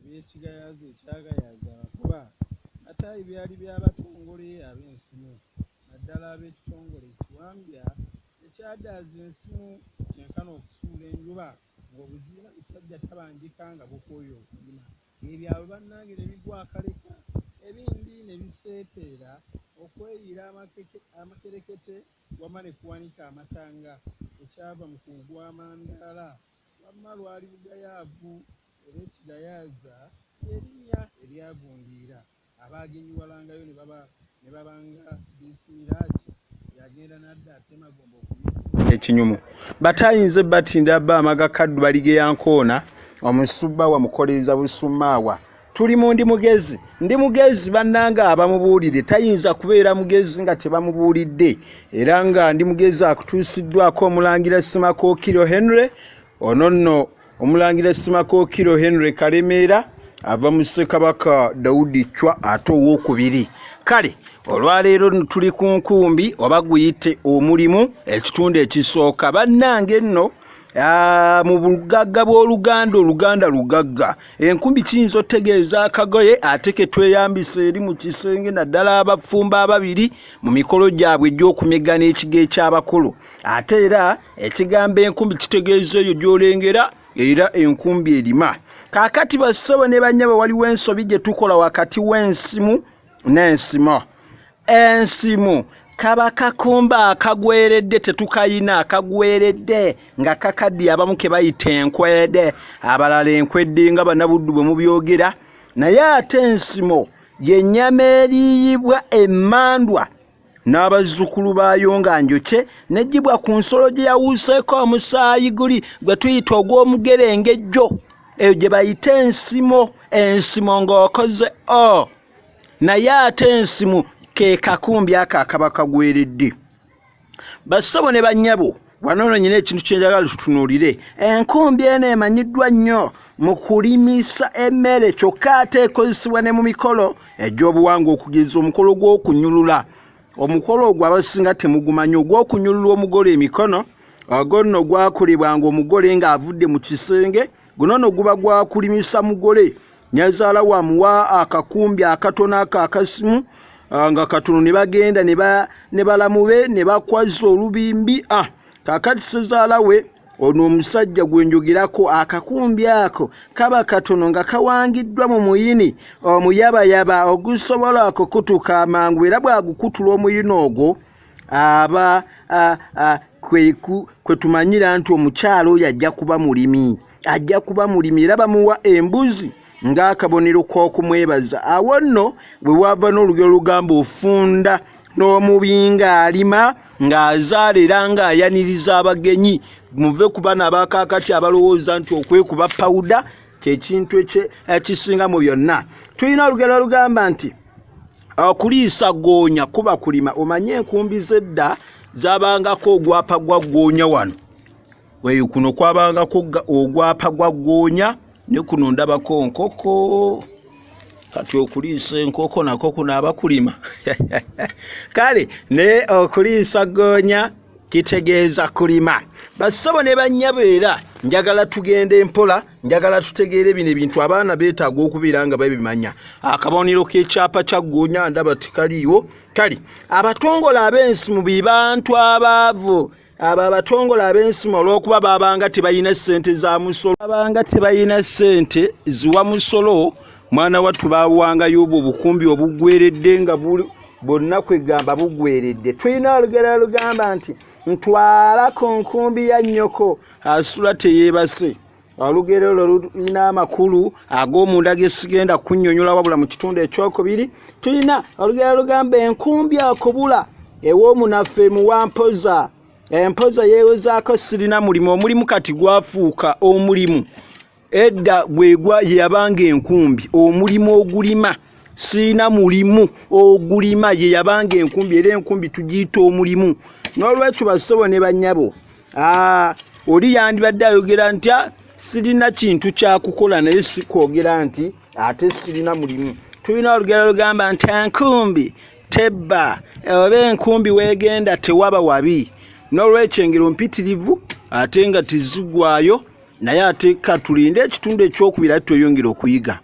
eby'ekigayaza ekyagayaza kuba atayi byali by'abatongole ab'ensimu naddala ab'ekitongole ekiwambya ekyadaaza ensimu kyenkana okusuula enjuba ng'obuziina busajja tabanjika nga bukooye okulima ebyalo bannange ne bigwa akaleka ebindi ne biseeteera okweyira amakerekete wama ne kuwanika amatanga ekyava mu kugwa amandaala wamma lwali bugayaavu era ekigayaaza erinnya eryagundiira abaagenyiwalangayo ne babanga bisiraaki yagenda nadda atemagomba okuyisa ekinyumu batayinze batinda bba amagakaddu baligeyankoona omusubba wamukoleeza busumaawa tuli mu ndi mugezi bannanga abamubuulire tayinza kubeera mugezi nga tebamubuulidde era nga ndi mugezi akutuusiddwako omulangira Simakookiro Henry ono nno omulangira Simakookiro Henry Kalemeera ava mu Ssekabaka Daudi Chwa ate owookubiri kale olwaleero tuli ku nkumbi oba guyite omulimu ekitundu ekisooka bannange nno mu bugagga bw'Oluganda lugagga enkumbi kiyinza otegeeza akagoye ate ke tweyambisa eri mu kisenge naddala abafumba ababiri mu mikolo gyabwe egy'okumegana ekigo eky'abakulu ate era ekigambo enkumbi kitegeeza eyo gy'olengera era enkumbi erima kaakati bassebo ne bannyabo waliwo ensobi gye tukola wakati w'ensimu n'ensimo ensimu kaba kakumba akagweredde tetukayina akagweredde nga kakaddi abamu ke bayita enkwede abalala enkwedde nga bannabuddu bwe mubyogera naye ate ensimo yennyama eriyibwa emmandwa n'abazzukulu baayo nga njokye neggyibwa ku nsolo gye yawuuseeko omusaayi guli gwe tuyita ogw'omugerengejjo eyo gye bayita ensimo ng'okoze naye ate ensimu ke kakumbi aka akaba kagweredde bassabo ne bannyabo wano nyina ekintu kyenjagala tutunuulire enkumbi eno emanyiddwa nnyo mu kulimisa emmere kyokka ate ekozesebwa ne mu mikolo egy'obuwangwa okugeza omukolo gw'okunyulula omukolo ogwo abasinga temugumanyi ogw'okunyulula omugole emikono ogwo nno gwakolebwanga omugole ng'avudde mu kisenge guno nno guba gwakulimisa mugole nyazaala wamuwa akakumbi akatono ako akasimu nga katono ne bagenda ne balamube ne bakwaza olubimbi kaakati sezaala we ono omusajja gwenjogerako akakumbi ako kaba katono nga kawangiddwa mu muyini omuyabayaba ogusobola okukutuka amangu era bwagukutula omuyini ogwo aba kwe tumanyira nti omukyalo oyo ajja kuba mulimi era bamuwa embuzi ng'akabonero k'okumwebaza awo nno bwe wava n'olugero lugamba ofunda n'omubinga alima ng'azaala era ng'ayaniriza abagenyi muve ku bana abakaakati abalowooza nti okwekuba pawuda kyekintu ekisinga mu byonna tulina olugero lugamba nti okuliisa ggoonya kuba kulima omanye enkumbi z'edda zaabangako ogwapa gwa ggoonya wano weyo kuno kwabangako ogwapa gwa ggoonya ne kuno ndabako nkoko kati okuliisa enkoko nako kunaaba kulima kale ne okuliisa ggoonya kitegeeza kulima bassabo ne bannyabo era njagala tugende mpola njagala tutegeere bino ebintu abaana beetaaga okubeera nga babimanya akabonero k'ekyapa kya ggoonya ndaba tikaliiwo kale abatongole ab'ensimu be bantu abaavu abo abatongole ab'ensimu olw'okuba babanga tebalina ssente za musolo babanga tebalina ssente ziwa musolo mwana wattu bawangayo obwo obukumbi obugweredde nga bonna kwegamba bugweredde tulina olugero lugamba nti ntwala ku nkumbi ya nnyoko asula teyeebase olugero olwo lulina amakulu ag'omunda ge sigenda kunnyonnyola wabula mu kitundu ekyokubiri tulina olugero lugamba enkumbi akubula ew'omunaffe muwampoza empoza yeewezaako sirina mulimu omulimu kati gwafuuka omulimu edda bwegwa yeyabanga enkumbi omulimu ogulima sirina mulimu ogulima yeyabanga enkumbi era enkumbi tugiyita omulimu n'olwekyo bassebo ne bannyabo oli yandibadde ayogera nti sirina kintu kyakukola naye sikwogera nti ate sirina mulimu tulina olugero lugamba nti enkumbi tebba oba enkumbi weegenda tewaba wabi n'olwekyo engero mpitirivu ate nga tizigwayo naye ate katulinde ekitundu ekyokubiri ate tweyongera okuyiga